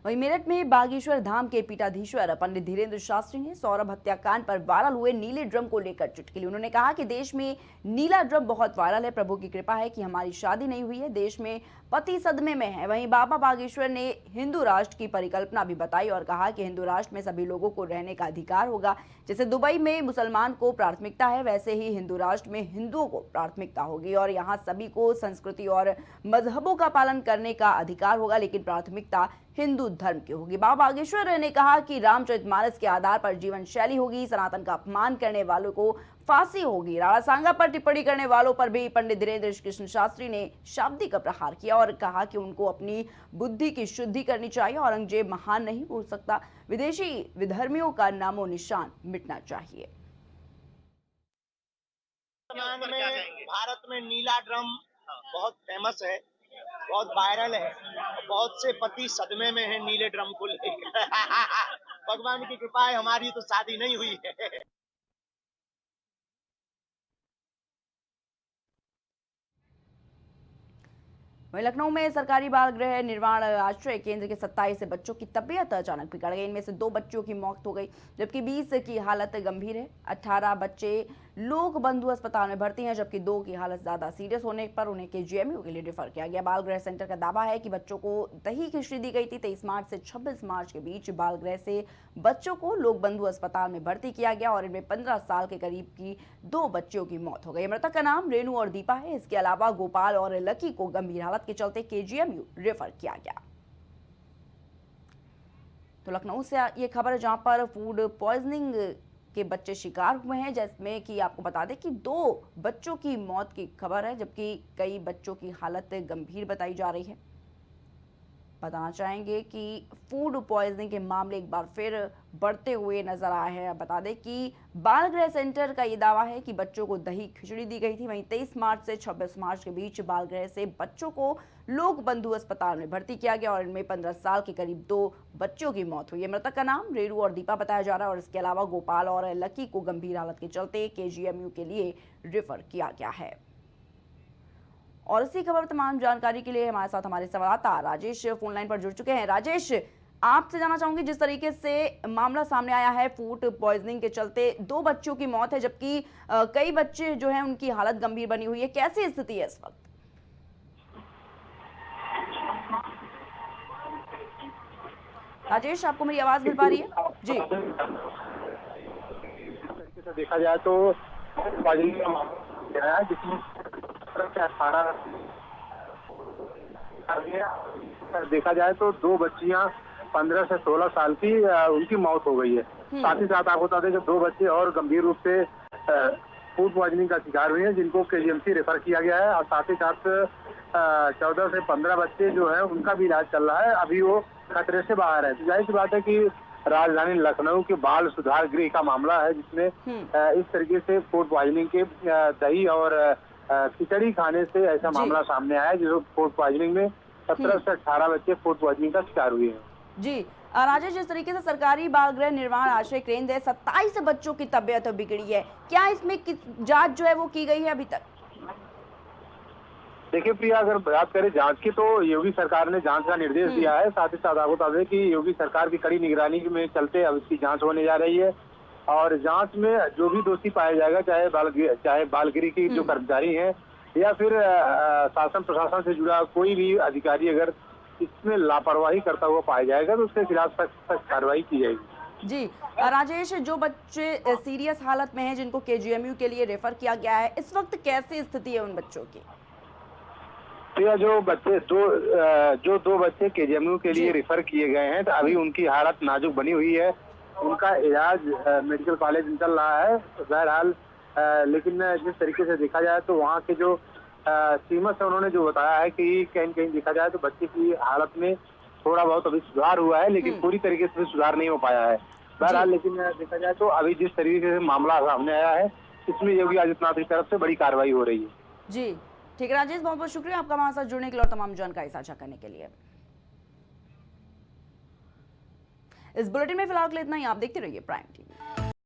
वहीं मेरठ में बागेश्वर धाम के पीठाधीश्वर पंडित धीरेन्द्र शास्त्री ने सौरभ हत्याकांड पर वायरल हुए नीले ड्रम को लेकर चुटकी ली। उन्होंने कहा कि देश में नीला ड्रम बहुत वायरल है। प्रभु की कृपा है कि हमारी शादी नहीं हुई है, देश में पति सदमे में है। वहीं बाबा बागेश्वर ने हिंदू राष्ट्र की परिकल्पना भी बताई और कहा कि हिंदू राष्ट्र में सभी लोगों को रहने का अधिकार होगा। जैसे दुबई में मुसलमान को प्राथमिकता है, वैसे ही हिंदू राष्ट्र में हिंदुओं को प्राथमिकता होगी और यहाँ सभी को संस्कृति और मजहबों का पालन करने का अधिकार होगा, लेकिन प्राथमिकता हिंदू धर्म की होगी। बाबा बागेश्वर ने कहा कि रामचरितमानस के आधार पर जीवन शैली होगी, सनातन का अपमान करने वालों को फांसी होगी। राणा सांगा पर टिप्पणी करने वालों पर भी पंडित धीरेन्द्र कृष्ण शास्त्री ने शाब्दिक प्रहार किया और कहा कि उनको अपनी बुद्धि की शुद्धि करनी चाहिए। औरंगजेब महान नहीं हो सकता, विदेशी विधर्मियों का नामो निशान मिटना चाहिए। भारत में नीला ड्रम बहुत फेमस है, बहुत वायरल है। बहुत से पति सदमे में है नीले ड्रम को लेकर। भगवान की कृपा है, हमारी तो शादी नहीं हुई है। वहीं लखनऊ में सरकारी बाल गृह निर्माण आश्रय केंद्र के 27 बच्चों की तबीयत अचानक बिगड़ गई। इनमें से 2 बच्चों की मौत हो गई, जबकि 20 की हालत गंभीर है। 18 बच्चे लोक बंधु अस्पताल में भर्ती हैं, जबकि 2 की हालत ज्यादा सीरियस होने पर उन्हें केजीएमयू के लिए रेफर किया गया। बाल गृह सेंटर का दावा है कि बच्चों को दही खिचड़ी दी गई थी। 23 मार्च से 26 मार्च के बीच बाल गृह से बच्चों को लोक बंधु अस्पताल में भर्ती किया गया और इनमें 15 साल के करीब की 2 बच्चियों की मौत हो गई। मृतक का नाम रेणु और दीपा है। इसके अलावा गोपाल और लकी को गंभीर हालत के चलते केजीएमयू रेफर किया गया। तो लखनऊ से ये खबर है, जहां पर फूड पॉइजनिंग के बच्चे शिकार हुए हैं, जिसमें कि आपको बता दें कि 2 बच्चों की मौत की खबर है, जबकि कई बच्चों की हालत गंभीर बताई जा रही है। बताना चाहेंगे कि फूड पॉइजनिंग के मामले एक बार फिर बढ़ते हुए नजर आए हैं। बता दें कि बाल गृह सेंटर का ये दावा है कि बच्चों को दही खिचड़ी दी गई थी। वहीं 23 मार्च से 26 मार्च के बीच बाल गृह से बच्चों को लोक बंधु अस्पताल में भर्ती किया गया और इनमें 15 साल के करीब 2 बच्चों की मौत हुई है। मृतक का नाम रेणु और दीपा बताया जा रहा है और इसके अलावा गोपाल और लकी को गंभीर हालत के चलते केजीएमयू के लिए रेफर किया गया है। और इसी खबर तमाम जानकारी के लिए हमारे साथ हमारे संवाददाता राजेश फोन लाइन पर जुड़ चुके हैं। राजेश, आपसे जानना चाहूंगी, जिस तरीके से मामला सामने आया है, फूड पॉइजनिंग के चलते 2 बच्चों की मौत है, जबकि कई बच्चे जो हैं उनकी हालत गंभीर बनी हुई है, कैसी स्थिति है इस वक्त? राजेश, आपको मेरी आवाज मिल पा रही है? जी, देखा जाए तो जिसमें देखा जाए तो 2 बच्चियां 15 से 16 साल की उनकी मौत हो गई है। साथ ही साथ आपको बता दें कि 2 बच्चे और गंभीर रूप से फूड पॉइजनिंग का शिकार हुए हैं, जिनको केजीएमसी रेफर किया गया है और साथ ही साथ 14 से 15 बच्चे जो है उनका भी इलाज चल रहा है, अभी वो खतरे से बाहर है। तो जाहिर सी बात है कि राजधानी लखनऊ के बाल सुधार गृह का मामला है, जिसमें इस तरीके से फूड पॉइजनिंग के दही और खिचड़ी खाने से ऐसा मामला सामने आया है, जो फूड पॉइजनिंग में 17 से 18 बच्चे फूड पॉइजनिंग का शिकार हुए हैं। जी राजेश, जिस तरीके से सरकारी बाल गृह निर्माण आश्रय केंद्र है, 27 बच्चों की तबीयत बिगड़ी है, क्या इसमें जांच जो है वो की गई है अभी तक? देखिए प्रिया, अगर बात करें जांच की तो योगी सरकार ने जांच का निर्देश दिया है। साथ ही साथ आपको बता दें कि योगी सरकार की कड़ी निगरानी में चलते अब इसकी जांच होने जा रही है और जांच में जो भी दोषी पाया जाएगा, चाहे बालगृह की जो कर्मचारी हैं या फिर शासन प्रशासन से जुड़ा कोई भी अधिकारी अगर इसमें लापरवाही करता हुआ पाया जाएगा तो उसके खिलाफ सख्त कार्रवाई की जाएगी। जी राजेश, जो बच्चे सीरियस हालत में हैं, जिनको केजीएमयू के लिए रेफर किया गया है, इस वक्त कैसी स्थिति है उन बच्चों की? तो जो दो बच्चे केजीएमयू के लिए रेफर किए गए हैं, तो अभी उनकी हालत नाजुक बनी हुई है। उनका इलाज मेडिकल कॉलेज में चल रहा है बहरहाल, लेकिन जिस तरीके से देखा जाए तो वहाँ के जो सीमस है उन्होंने जो बताया है कि कहीं कहीं देखा जाए तो बच्चे की हालत में थोड़ा बहुत अभी सुधार हुआ है, लेकिन पूरी तरीके से सुधार नहीं हो पाया है बहरहाल। लेकिन देखा जाए तो अभी जिस तरीके से मामला सामने आया है, इसमें योगी आदित्यनाथ की तरफ से बड़ी कार्रवाई हो रही है। जी ठीक है राजेश, बहुत बहुत शुक्रिया आपका हमारे साथ जुड़ने के लिए और तमाम जानकारी साझा करने के लिए। इस बुलेटिन में फिलहाल के लिए इतना ही। आप देखते रहिए प्राइम टीवी।